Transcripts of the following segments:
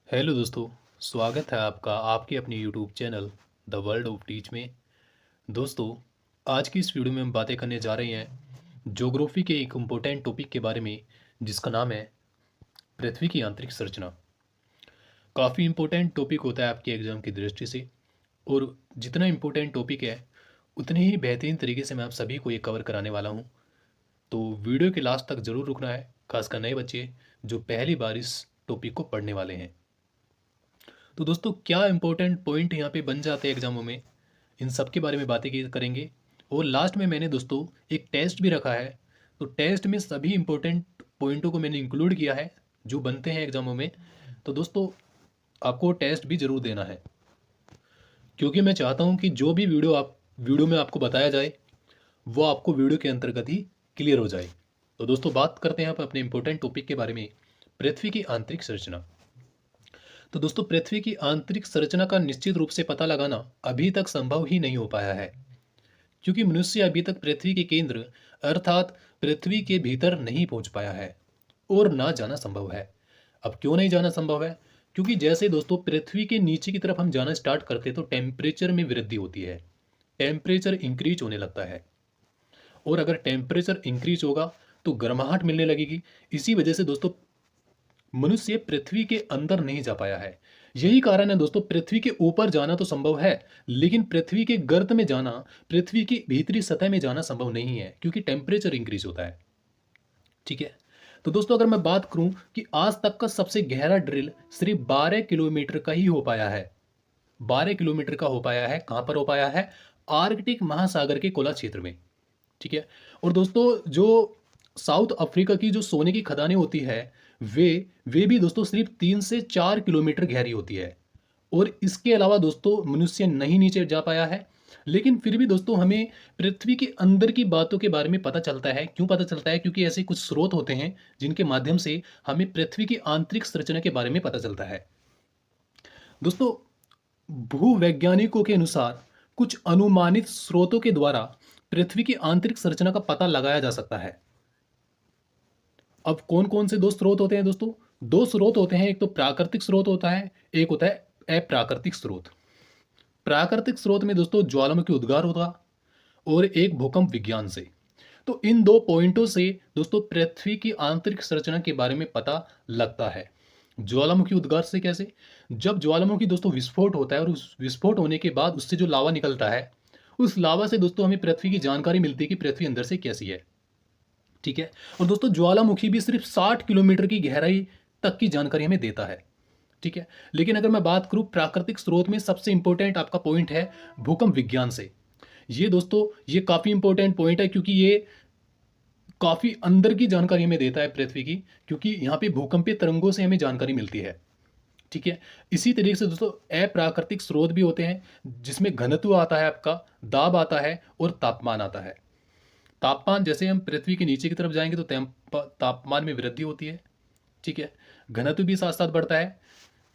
Hello दोस्तों। स्वागत है आपका आपके अपने YouTube channel the world of teach में। दोस्तों, आज की इस वीडियो में हम बातें करने जा रहे हैं ज्योग्राफी के एक इम्पोर्टेंट टॉपिक के बारे में, जिसका नाम है पृथ्वी की आंतरिक संरचना। काफ़ी इम्पोर्टेंट टॉपिक होता है आपके एग्जाम की दृष्टि से, और जितना इम्पोर्टेंट टॉपिक है उतने ही बेहतरीन तरीके से मैं आप सभी को ये कवर कराने वाला हूँ। तो वीडियो के लास्ट तक ज़रूर रुकना है, खासकर नए बच्चे जो पहली बार इस टॉपिक को पढ़ने वाले हैं। तो दोस्तों, क्या इंपॉर्टेंट पॉइंट यहाँ पे बन जाते हैं एग्जामों में, इन सब के बारे में बातें की करेंगे। और लास्ट में मैंने दोस्तों एक टेस्ट भी रखा है, तो टेस्ट में सभी इंपॉर्टेंट पॉइंटों को मैंने इंक्लूड किया है जो बनते हैं एग्जामों में। तो दोस्तों, आपको टेस्ट भी ज़रूर देना है, क्योंकि मैं चाहता हूँ कि जो भी वीडियो में आपको बताया जाए वो आपको वीडियो के अंतर्गत ही क्लियर हो जाए। तो दोस्तों, बात करते हैं आप अपने इंपॉर्टेंट टॉपिक के बारे में, पृथ्वी की आंतरिक संरचना। तो दोस्तों, पृथ्वी की आंतरिक संरचना का निश्चित रूप से पता लगाना अभी तक संभव ही नहीं हो पाया है, क्योंकि मनुष्य अभी तक पृथ्वी के केंद्र अर्थात पृथ्वी के भीतर नहीं पहुंच पाया है और ना जाना संभव है। अब क्यों नहीं जाना संभव है? क्योंकि जैसे दोस्तों पृथ्वी के नीचे की तरफ हम जाना स्टार्ट करते तो टेम्परेचर में वृद्धि होती है, टेम्परेचर इंक्रीज होने लगता है, और अगर टेम्परेचर इंक्रीज होगा तो गर्माहट मिलने लगेगी। इसी वजह से दोस्तों मनुष्य पृथ्वी के अंदर नहीं जा पाया है। यही कारण है दोस्तों, पृथ्वी के ऊपर जाना तो संभव है, लेकिन पृथ्वी के गर्त में जाना, पृथ्वी की भीतरी सतह में जाना संभव नहीं है, क्योंकि टेम्परेचर इंक्रीज होता है। ठीक है। तो दोस्तों, अगर मैं बात करूं कि आज तक का सबसे गहरा ड्रिल सिर्फ 12 किलोमीटर का ही हो पाया है। 12 किलोमीटर का हो पाया है। कहां पर हो पाया है? आर्कटिक महासागर के कोला क्षेत्र में। ठीक है। और दोस्तों, जो साउथ अफ्रीका की जो सोने की खदानें होती है, वे वे भी दोस्तों सिर्फ 3 से 4 किलोमीटर गहरी होती है। और इसके अलावा दोस्तों मनुष्य नहीं नीचे जा पाया है। लेकिन फिर भी दोस्तों हमें पृथ्वी के अंदर की बातों के बारे में पता चलता है। क्यों पता चलता है? क्योंकि ऐसे कुछ स्रोत होते हैं जिनके माध्यम से हमें पृथ्वी की आंतरिक संरचना के बारे में पता चलता है। दोस्तों, भूवैज्ञानिकों के अनुसार कुछ अनुमानित स्रोतों के द्वारा पृथ्वी की आंतरिक संरचना का पता लगाया जा सकता है। अब कौन कौन से दो स्रोत होते हैं दोस्तों? दो स्रोत होते हैं, एक तो प्राकृतिक स्रोत होता है, एक होता है अप्राकृतिक स्रोत। प्राकृतिक स्रोत में दोस्तों ज्वालामुखी उद्गार होता, और एक भूकंप विज्ञान से। तो इन दो पॉइंटों से दोस्तों पृथ्वी की आंतरिक संरचना के बारे में पता लगता है। ज्वालामुखी उद्गार से कैसे? जब ज्वालामुखी दोस्तों विस्फोट होता है और उस विस्फोट होने के बाद उससे जो लावा निकलता है, उस लावा से दोस्तों हमें पृथ्वी की जानकारी मिलती है कि पृथ्वी अंदर से कैसी है। ठीक है। और दोस्तों ज्वालामुखी भी सिर्फ 60 किलोमीटर की गहराई तक की जानकारी हमें देता है। ठीक है। लेकिन अगर मैं बात करूं प्राकृतिक स्रोत में, सबसे इंपॉर्टेंट आपका पॉइंट है भूकंप विज्ञान से। ये दोस्तों ये काफी इंपॉर्टेंट पॉइंट है, क्योंकि ये काफी अंदर की जानकारी हमें देता है पृथ्वी की, क्योंकि यहाँ पे भूकंपीय तरंगों से हमें जानकारी मिलती है। ठीक है। इसी तरीके से दोस्तों अप्राकृतिक स्रोत भी होते हैं, जिसमें घनत्व आता है, आपका दाब आता है और तापमान आता है। तापमान, जैसे हम पृथ्वी के नीचे की तरफ जाएंगे तो तापमान में वृद्धि होती है। ठीक है। घनत्व भी साथ साथ बढ़ता है।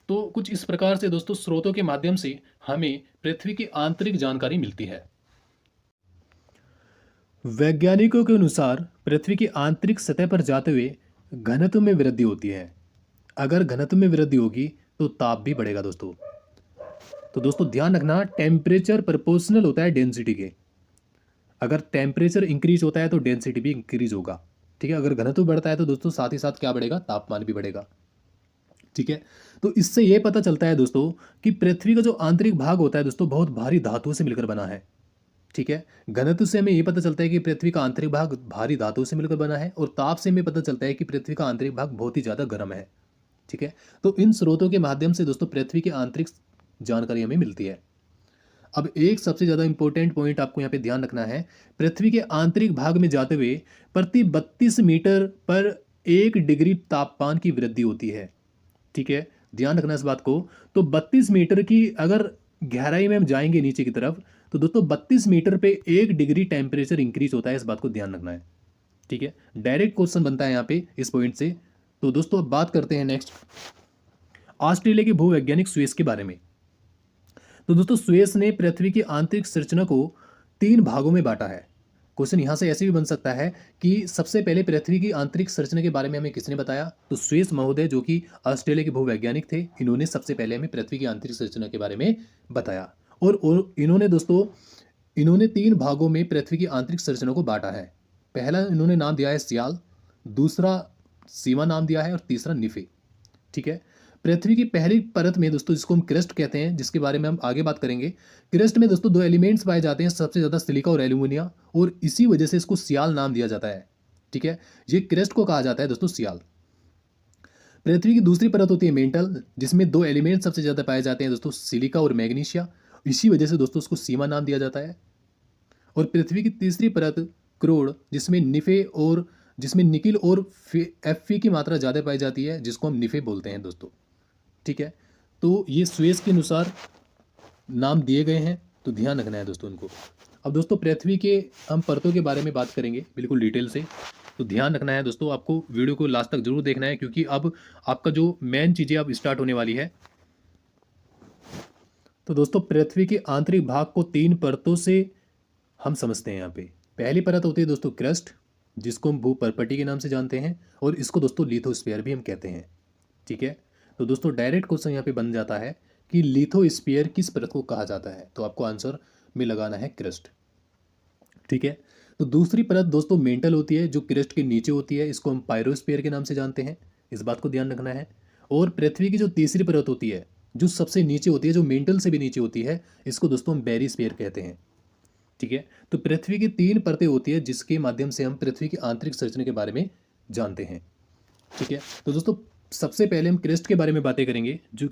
तो कुछ इस प्रकार से दोस्तों स्रोतों के माध्यम से हमें पृथ्वी की आंतरिक जानकारी मिलती है। वैज्ञानिकों के अनुसार पृथ्वी की आंतरिक सतह पर जाते हुए घनत्व में वृद्धि होती है। अगर घनत्व में वृद्धि होगी तो ताप भी बढ़ेगा दोस्तों। तो दोस्तों ध्यान रखना, टेम्परेचर प्रोपोर्शनल होता है डेंसिटी के। अगर टेम्परेचर इंक्रीज होता है तो डेंसिटी भी इंक्रीज होगा। ठीक है। अगर घनत्व बढ़ता है तो दोस्तों साथ ही साथ क्या बढ़ेगा? तापमान भी बढ़ेगा। ठीक है। तो इससे यह पता चलता है दोस्तों कि पृथ्वी का जो आंतरिक भाग होता है दोस्तों बहुत भारी धातुओं से मिलकर बना है। ठीक है। घनत्व से हमें यह पता चलता है कि पृथ्वी का आंतरिक भाग भारी धातुओं से मिलकर बना है, और ताप से हमें पता चलता है कि पृथ्वी का आंतरिक भाग बहुत ही ज़्यादा गर्म है। ठीक है। तो इन स्रोतों के माध्यम से दोस्तों पृथ्वी की आंतरिक जानकारी हमें मिलती है। अब एक सबसे ज़्यादा इंपॉर्टेंट पॉइंट आपको यहाँ पे ध्यान रखना है। पृथ्वी के आंतरिक भाग में जाते हुए प्रति 32 मीटर पर 1 डिग्री तापमान की वृद्धि होती है। ठीक है। ध्यान रखना इस बात को। तो 32 मीटर की अगर गहराई में हम जाएंगे नीचे की तरफ, तो दोस्तों 32 मीटर पे 1 डिग्री टेम्परेचर इंक्रीज होता है। इस बात को ध्यान रखना है। ठीक है। डायरेक्ट क्वेश्चन बनता है यहाँ पे इस पॉइंट से। तो दोस्तों अब बात करते हैं नेक्स्ट ऑस्ट्रेलिया के भूवैज्ञानिक स्वेस के बारे में। तो दोस्तों स्वेस ने पृथ्वी की आंतरिक संरचना को 3 भागों में बांटा है। क्वेश्चन यहाँ से ऐसे भी बन सकता है कि सबसे पहले पृथ्वी की आंतरिक संरचना के बारे में हमें किसने बताया? तो स्वेस महोदय, जो कि ऑस्ट्रेलिया के भूवैज्ञानिक थे, इन्होंने सबसे पहले हमें पृथ्वी की आंतरिक संरचना के बारे में बताया। और इन्होंने दोस्तों, इन्होंने 3 भागों में पृथ्वी की आंतरिक संरचना को बांटा है। पहला इन्होंने नाम दिया है सियाल, दूसरा सीमा नाम दिया है और तीसरा निफे। ठीक है। पृथ्वी की पहली परत में दोस्तों, जिसको हम क्रस्ट कहते हैं, जिसके बारे में हम आगे बात करेंगे, क्रस्ट में दोस्तों 2 एलिमेंट्स पाए जाते हैं, सबसे ज़्यादा सिलिका और एल्यूमिनियम, और इसी वजह से इसको सियाल नाम दिया जाता है। ठीक है, ये क्रस्ट को कहा जाता है दोस्तों सियाल। पृथ्वी की दूसरी परत होती है मेंटल, जिसमें 2 एलिमेंट सबसे ज़्यादा पाए जाते हैं दोस्तों, सिलिका और मैग्नीशिया, इसी वजह से दोस्तों उसको सीमा नाम दिया जाता है। और पृथ्वी की तीसरी परत क्रोड, जिसमें निकिल और एफ की मात्रा ज़्यादा पाई जाती है, जिसको हम निफे बोलते हैं दोस्तों। ठीक है, तो ये स्वेस के अनुसार नाम दिए गए हैं, तो ध्यान रखना है दोस्तों इनको। अब दोस्तों पृथ्वी के हम परतों के बारे में बात करेंगे बिल्कुल डिटेल से, तो ध्यान रखना है दोस्तों, आपको वीडियो को लास्ट तक जरूर देखना है, क्योंकि अब आपका जो मेन चीज़ें अब स्टार्ट होने वाली है। तो दोस्तों पृथ्वी के आंतरिक भाग को 3 परतों से हम समझते हैं यहाँ पे। पहली परत होती है दोस्तों क्रस्ट, जिसको हम भूपर्पटी के नाम से जानते हैं, और इसको दोस्तों लिथोस्फीयर भी हम कहते हैं। ठीक है, तो दोस्तों डायरेक्ट क्वेश्चन यहाँ पे बन जाता है कि लिथोस्फीयर किस परत को कहा जाता है, तो आपको आंसर में लगाना है क्रस्ट। ठीक है, तो दूसरी परत दोस्तों मेंटल होती है, जो क्रस्ट के नीचे होती है, इसको हम पायरोस्फीयर के नाम से जानते हैं, इस बात को ध्यान रखना है। और पृथ्वी की जो तीसरी परत होती है, जो सबसे नीचे होती है, जो मेंटल से भी नीचे होती है, इसको दोस्तों हम बैरीस्फीयर कहते हैं। ठीक है, तो पृथ्वी की 3 परतें होती है, जिसके माध्यम से हम पृथ्वी की आंतरिक संरचना के बारे में जानते हैं। ठीक है, तो दोस्तों सबसे पहले हम क्रस्ट के बारे में बातें करेंगे। जो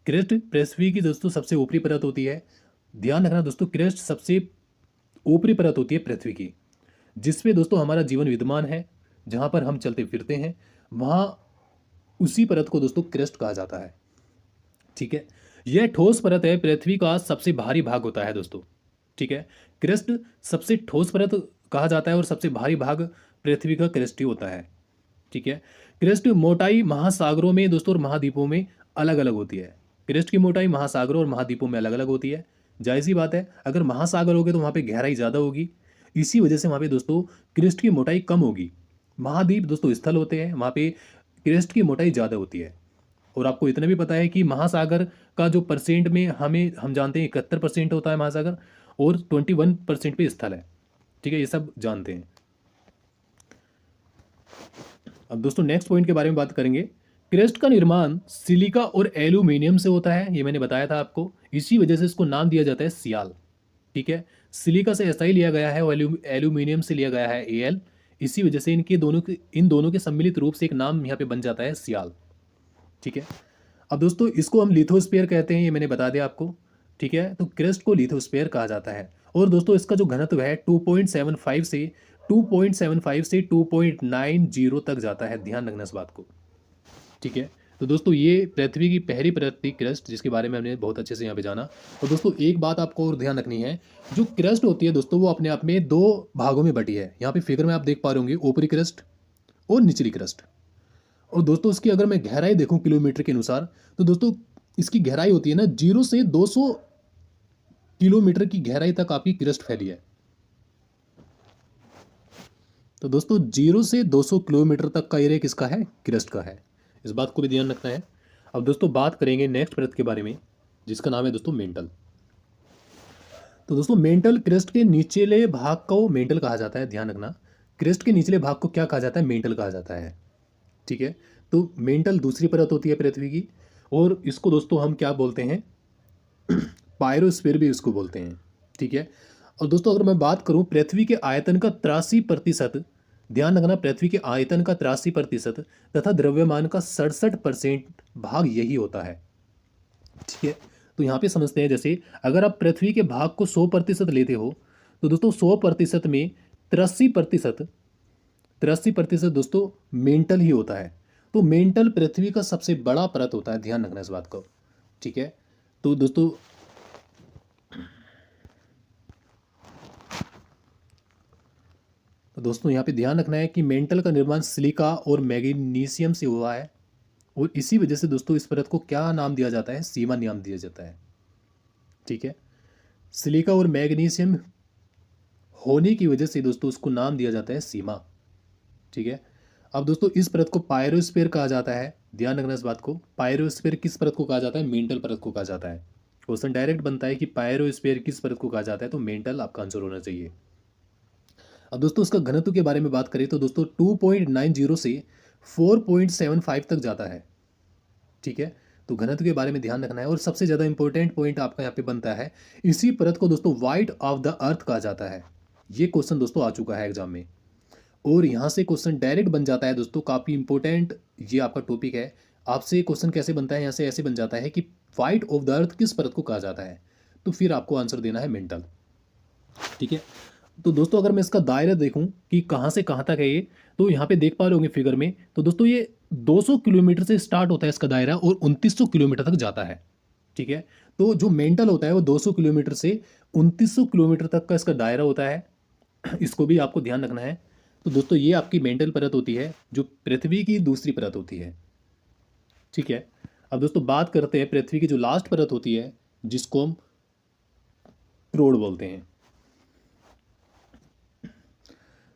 क्रस्ट पृथ्वी की दोस्तों सबसे ऊपरी परत होती है। ध्यान रखना दोस्तों, क्रस्ट सबसे ऊपरी परत होती है पृथ्वी की, जिसमें दोस्तों हमारा जीवन विद्यमान है, जहाँ पर हम चलते फिरते हैं, वहाँ उसी परत को दोस्तों क्रस्ट कहा जाता है। ठीक है, यह ठोस परत है, पृथ्वी का सबसे भारी भाग होता है दोस्तों। ठीक है, क्रस्ट सबसे ठोस परत कहा जाता है, और सबसे भारी भाग पृथ्वी का क्रस्ट ही होता है। ठीक है, क्रस्ट मोटाई महासागरों में दोस्तों और महाद्वीपों में अलग अलग होती है। क्रस्ट की मोटाई महासागरों और महाद्वीपों में अलग अलग होती है। जाहिर सी बात है, अगर महासागर होगे तो वहाँ पे गहराई ज़्यादा होगी, इसी वजह से वहाँ पे दोस्तों क्रस्ट की मोटाई कम होगी। महाद्वीप दोस्तों स्थल होते हैं, वहाँ पे क्रस्ट की मोटाई ज़्यादा होती है। और आपको इतना भी पता है कि महासागर का जो परसेंट में हम जानते हैं 71% होता है महासागर, और 21% पे स्थल है। ठीक है, ये सब जानते हैं। अब दोस्तों नेक्स्ट पॉइंट के बारे में बात करेंगे। क्रस्ट का निर्माण सिलिका और एल्यूमिनियम से होता है, ये मैंने बताया था आपको, इसी वजह से इसको नाम दिया जाता है सियाल। ठीक है, सिलिका से SI लिया गया है और एल्यूमिनियम से लिया गया है Al, इसी वजह से इन दोनों के सम्मिलित रूप से एक नाम यहाँ पे बन जाता है सियाल। ठीक है, अब दोस्तों इसको हम लिथोस्फीयर कहते हैं, ये मैंने बता दिया आपको। ठीक है, तो क्रस्ट को लिथोस्फीयर कहा जाता है, और दोस्तों इसका जो घनत्व है 2.75 से 2.90 तक जाता है, ध्यान रखना इस बात को। ठीक है, तो दोस्तों ये पृथ्वी की पहली परत थी क्रस्ट, जिसके बारे में हमने बहुत अच्छे से यहाँ पे जाना। और दोस्तों एक बात आपको और ध्यान रखनी है, जो क्रस्ट होती है दोस्तों, वो अपने आप में 2 भागों में बटी है। यहाँ पे फिगर में आप देख पा रहे होंगे, ऊपरी क्रस्ट और निचली क्रस्ट। और दोस्तों इसकी अगर मैं गहराई देखूं किलोमीटर के अनुसार, तो दोस्तों इसकी गहराई होती है ना 0 से 200 किलोमीटर की गहराई तक आपकी क्रस्ट फैली है। तो दोस्तों 0 से 200 किलोमीटर तक का एरिया किसका है? क्रस्ट का है, इस बात को भी ध्यान रखना है। अब दोस्तों बात करेंगे नेक्स्ट परत के बारे में, जिसका नाम है दोस्तों मेंटल। तो दोस्तों मेंटल क्रस्ट के निचले भाग को मेंटल कहा जाता है, ध्यान रखना। क्रस्ट के निचले भाग को क्या कहा जाता है? मेंटल कहा जाता है। ठीक है, तो मेंटल दूसरी परत होती है पृथ्वी की, और इसको दोस्तों हम क्या बोलते हैं? पायरोस्फीयर भी इसको बोलते हैं। ठीक है, और दोस्तों अगर मैं बात करूं पृथ्वी के आयतन का 83%, ध्यान रखना, पृथ्वी के आयतन का 83% तथा द्रव्यमान का 67% भाग यही होता है। ठीक है, तो यहाँ पे समझते हैं, जैसे अगर आप पृथ्वी के भाग को 100% लेते हो, तो दोस्तों 100% में 83% दोस्तों मेंटल ही होता है। तो मेंटल पृथ्वी का सबसे बड़ा परत होता है, ध्यान रखना इस बात को। ठीक है, तो दोस्तों यहाँ पे ध्यान रखना है कि मेंटल का निर्माण सिलिका और मैग्नीशियम से हुआ है, और इसी वजह से दोस्तों इस परत को क्या नाम दिया जाता है? सीमा नाम दिया जाता है। ठीक है, सिलिका और मैग्नीशियम होने की वजह से दोस्तों उसको नाम दिया जाता है सीमा। ठीक है। अब दोस्तों इस परत को पायरोस्फीयर कहा जाता है। ध्यान रखना इस बात को, पायरोस्फीयर किस परत को कहा जाता है? मेंटल परत को कहा जाता है। क्वेश्चन डायरेक्ट बनता है कि पायरोस्फीयर किस परत को कहा जाता है, तो मेंटल आपका आंसर होना चाहिए। अब दोस्तों उसका घनत्व के बारे में बात करें तो दोस्तों 2.90 से 4.75 तक जाता है। ठीक है, तो घनत्व के बारे में ध्यान रखना है। और सबसे ज़्यादा इंपॉर्टेंट पॉइंट आपका यहाँ पे बनता है, इसी परत को दोस्तों वाइट ऑफ द अर्थ कहा जाता है। ये क्वेश्चन दोस्तों आ चुका है एग्जाम में, और यहाँ से क्वेश्चन डायरेक्ट बन जाता है दोस्तों, काफ़ी इंपॉर्टेंट ये आपका टॉपिक है। आपसे क्वेश्चन कैसे बनता है, यहाँ से ऐसे बन जाता है कि वाइट ऑफ द अर्थ किस परत को कहा जाता है, तो फिर आपको आंसर देना है मेंटल। ठीक है, तो दोस्तों अगर मैं इसका दायरा देखूं कि कहाँ से कहाँ तक है ये, तो यहाँ पे देख पा रहे होंगे फिगर में, तो दोस्तों ये 200 किलोमीटर से स्टार्ट होता है इसका दायरा और 2900 किलोमीटर तक जाता है। ठीक है, तो जो मेंटल होता है वो 200 किलोमीटर से 2900 किलोमीटर तक का इसका दायरा होता है। इसको भी आपको ध्यान रखना है। तो दोस्तों ये आपकी मेंटल परत होती है, जो पृथ्वी की दूसरी परत होती है। ठीक है, अब दोस्तों बात करते हैं पृथ्वी की जो लास्ट परत होती है, जिसको हम क्रोड बोलते हैं।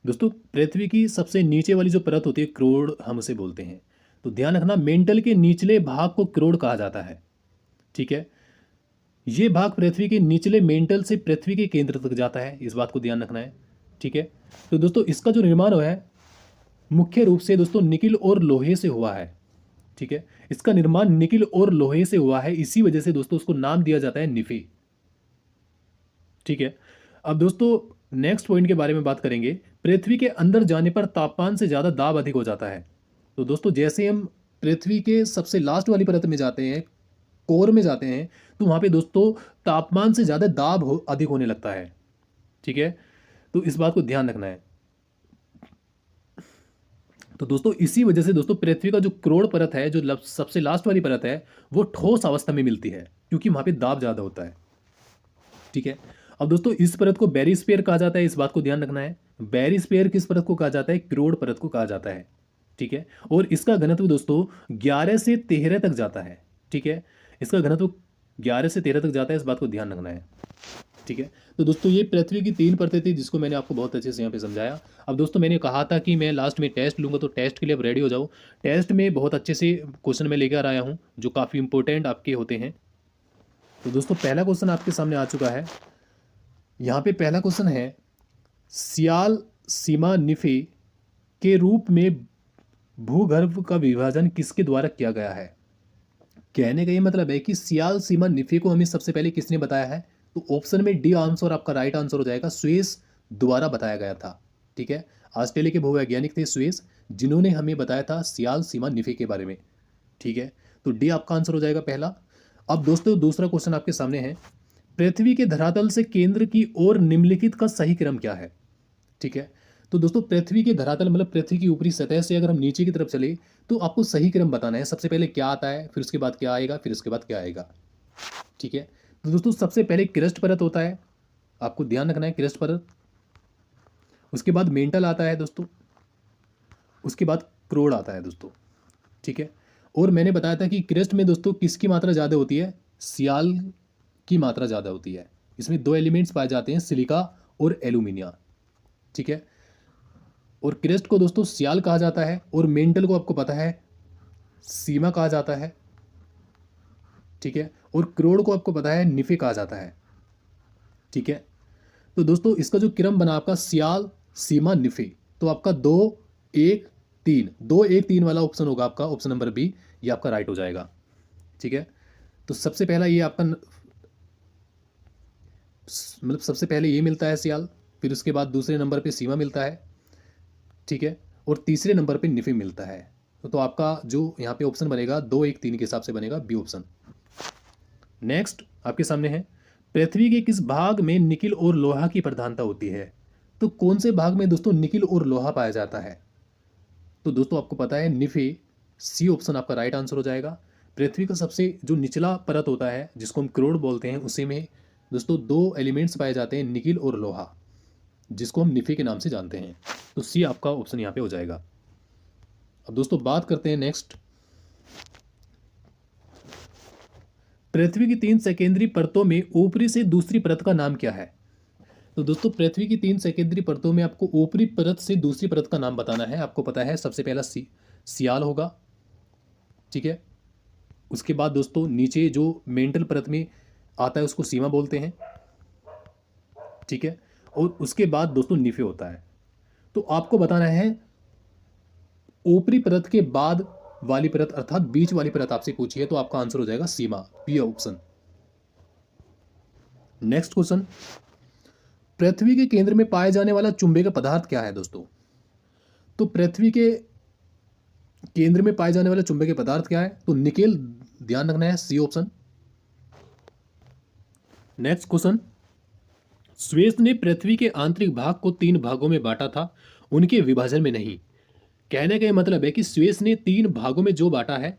दोस्तों पृथ्वी की सबसे नीचे वाली जो परत होती है क्रोड, हम उसे बोलते हैं। तो ध्यान रखना, मेंटल के निचले भाग को क्रोड कहा जाता है। ठीक है, ये भाग पृथ्वी के निचले मेंटल से पृथ्वी के केंद्र तक जाता है, इस बात को ध्यान रखना है। ठीक है, तो दोस्तों इसका जो निर्माण हुआ है मुख्य रूप से दोस्तों निकिल और लोहे से हुआ है। ठीक है, इसका निर्माण निकिल और लोहे से हुआ है, इसी वजह से दोस्तों उसको नाम दिया जाता है निफी। ठीक है, अब दोस्तों नेक्स्ट पॉइंट के बारे में बात करेंगे। पृथ्वी के अंदर जाने पर तापमान से ज़्यादा दाब अधिक हो जाता है। तो दोस्तों जैसे हम पृथ्वी के सबसे लास्ट वाली परत में जाते हैं, कोर में जाते हैं, तो वहाँ पे दोस्तों तापमान से ज़्यादा दाब अधिक होने लगता है। ठीक है, तो इस बात को ध्यान रखना है। तो दोस्तों इसी वजह से दोस्तों पृथ्वी का जो क्रोड़ परत है, जो सबसे लास्ट वाली परत है, वो ठोस अवस्था में मिलती है, क्योंकि वहाँ पे दाब ज़्यादा होता है। ठीक है, अब दोस्तों इस परत को बेरिस्फीयर कहा जाता है, इस बात को ध्यान रखना है। बेरिस्फीयर किस परत को कहा जाता है? क्रोड़ परत को कहा जाता है। ठीक है, और इसका घनत्व दोस्तों 11 से 13 तक जाता है। ठीक है, इसका घनत्व 11 से 13 तक जाता है, इस बात को ध्यान रखना है। ठीक है, तो दोस्तों ये पृथ्वी की 3 परतें थी, जिसको मैंने आपको बहुत अच्छे से यहाँ पे समझाया। अब दोस्तों मैंने कहा था कि मैं लास्ट में टेस्ट लूंगा, तो टेस्ट के लिए अब रेडी हो जाओ। टेस्ट में बहुत अच्छे से क्वेश्चन मैं लेकर आया हूँ, जो काफ़ी इंपॉर्टेंट आपके होते हैं। तो दोस्तों पहला क्वेश्चन आपके सामने आ चुका है। यहाँ पे पहला क्वेश्चन है, सियाल सीमा निफे के रूप में भूगर्भ का विभाजन किसके द्वारा किया गया है? कहने का ये मतलब है कि सियाल सीमा निफे को हमें सबसे पहले किसने बताया है? तो ऑप्शन में डी आंसर आपका राइट आंसर हो जाएगा, स्वेस द्वारा बताया गया था। ठीक है, ऑस्ट्रेलिया के भूवैज्ञानिक थे स्वेस, जिन्होंने हमें बताया था सियाल सीमा निफे के बारे में। ठीक है, तो डी आपका आंसर हो जाएगा पहला। अब दोस्तों दूसरा क्वेश्चन आपके सामने है, पृथ्वी के धरातल से केंद्र की ओर निम्नलिखित का सही क्रम क्या है? ठीक है, तो दोस्तों पृथ्वी के धरातल मतलब पृथ्वी की ऊपरी सतह से अगर हम नीचे की तरफ चले, तो आपको सही क्रम बताना है। सबसे पहले क्या आता है, फिर उसके बाद क्या आएगा, फिर उसके बाद क्या आएगा। ठीक है, तो दोस्तों सबसे पहले क्रस्ट परत होता है, आपको ध्यान रखना है, क्रस्ट परत। उसके बाद मेंटल आता है दोस्तों, उसके बाद क्रोड आता है दोस्तों। ठीक है, और मैंने बताया था कि क्रस्ट में दोस्तों किसकी मात्रा ज़्यादा होती है? सियाल की मात्रा ज़्यादा होती है। इसमें 2 एलिमेंट्स पाए जाते हैं, सिलिका और एल्यूमिनिया। ठीक है, और क्रस्ट को दोस्तों सियाल कहा जाता है, और मेंटल को आपको पता है सीमा कहा जाता है। ठीक है, और क्रोड को आपको पता है निफे कहा जाता है। ठीक है, तो दोस्तों इसका जो क्रम बना आपका सियाल सीमा निफे, तो आपका 2 1 3 वाला ऑप्शन होगा आपका, ऑप्शन नंबर बी, ये आपका राइट हो जाएगा। ठीक है, तो सबसे पहला ये आपका मतलब सबसे पहले ये मिलता है सियाल, फिर उसके बाद दूसरे नंबर पे सीमा मिलता है। ठीक है, और तीसरे नंबर पे निफे मिलता है। तो आपका जो यहाँ पे ऑप्शन बनेगा 2 1 3 के हिसाब से बनेगा बी ऑप्शन। नेक्स्ट आपके सामने है, पृथ्वी के किस भाग में निकिल और लोहा की प्रधानता होती है? तो कौन से भाग में दोस्तों निकिल और लोहा पाया जाता है? तो दोस्तों आपको पता है निफे, सी ऑप्शन आपका राइट आंसर हो जाएगा। पृथ्वी का सबसे जो निचला परत होता है, जिसको हम क्रोड बोलते हैं, उसी में दोस्तों 2 एलिमेंट्स पाए जाते हैं, निकिल और लोहा, जिसको हम निफे के नाम से जानते हैं। तो सी आपका ऑप्शन यहाँ पे हो जाएगा। अब दोस्तों बात करते हैं नेक्स्ट, पृथ्वी की 3 सेकेंडरी परतों में ऊपरी से दूसरी परत का नाम क्या है? तो दोस्तों पृथ्वी की 3 सेकेंडरी परतों में आपको ऊपरी परत से दूसरी परत का नाम बताना है। आपको पता है सबसे पहला सियाल होगा, ठीक है। उसके बाद दोस्तों नीचे जो मेंटल परत में आता है उसको सीमा बोलते हैं, ठीक है। और उसके बाद दोस्तों निफे होता है। तो आपको बताना है ऊपरी परत के बाद वाली परत अर्थात बीच वाली परत आपसे पूछी है तो आपका आंसर हो जाएगा सीमा, बी ऑप्शन। नेक्स्ट क्वेश्चन, पृथ्वी के केंद्र में पाए जाने वाला चुंबकीय पदार्थ क्या है दोस्तों? तो पृथ्वी के केंद्र में पाए जाने वाला चुंबकीय पदार्थ क्या है? तो निकेल, ध्यान रखना है, C option. Next question, Suess ने पृथ्वी के आंतरिक भाग को 3 भागों में बांटा था, उनके विभाजन में नहीं। कहने का ये मतलब है कि स्वेस ने 3 भागों में जो बांटा है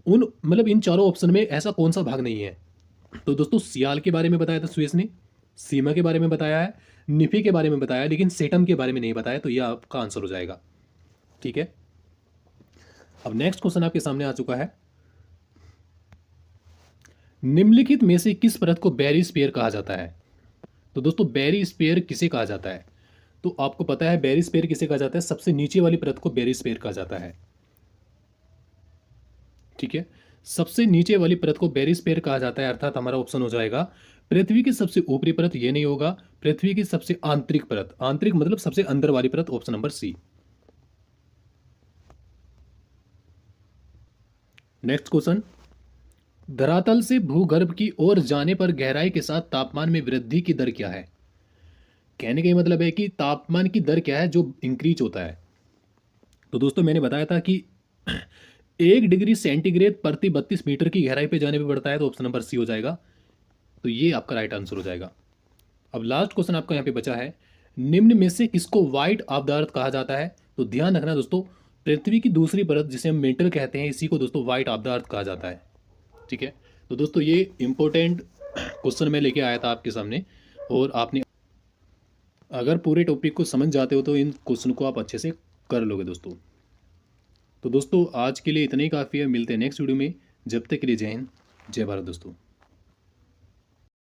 उन मतलब इन चारों ऑप्शन में ऐसा कौन सा भाग नहीं है? तो दोस्तों सियाल के बारे में बताया था स्वेस ने, सीमा के बारे में बताया है, निफी के बारे में बताया है, लेकिन सेटम के बारे में नहीं बताया। तो यह आपका आंसर हो जाएगा, ठीक है। अब नेक्स्ट क्वेश्चन आपके सामने आ चुका है, निम्नलिखित में से किस परत को बैरिस्फीयर कहा जाता है? तो दोस्तों बैरिस्फीयर किसे कहा जाता है? तो आपको पता है बैरिस्फीयर किसे कहा जाता है, सबसे नीचे वाली परत को बैरिस्फीयर कहा जाता है, ठीक है। सबसे नीचे वाली परत को बैरिस्फीयर कहा जाता है, अर्थात हमारा ऑप्शन हो जाएगा पृथ्वी की सबसे ऊपरी परत, ये नहीं होगा, पृथ्वी की सबसे आंतरिक परत, आंतरिक मतलब सबसे अंदर वाली परत, option number C. Next question, धरातल से भूगर्भ की ओर जाने पर गहराई के साथ तापमान में वृद्धि की दर क्या है? कहने का ये मतलब है कि तापमान की दर क्या है जो इंक्रीज होता है। तो दोस्तों मैंने बताया था कि 1 डिग्री सेंटीग्रेड प्रति 32 मीटर की गहराई पे जाने पे बढ़ता है, तो ऑप्शन नंबर सी हो जाएगा। तो ये आपका राइट आंसर हो जाएगा। अब लास्ट क्वेश्चन आपका यहाँ पे बचा है, निम्न में से किसको व्हाइट आबदारत कहा जाता है? तो ध्यान रखना दोस्तों, पृथ्वी की दूसरी परत जिसे हम मेंटल कहते हैं, इसी को दोस्तों व्हाइट आबदारत कहा जाता है, ठीक है। तो दोस्तों ये इंपॉर्टेंट क्वेश्चन मैं लेके आया था आपके सामने, और आपने अगर पूरे टॉपिक को समझ जाते हो तो इन क्वेश्चन को आप अच्छे से कर लोगे दोस्तों। तो दोस्तों आज के लिए इतना ही काफ़ी है, मिलते हैं नेक्स्ट वीडियो में। जब तक के लिए जय हिंद, जय भारत दोस्तों।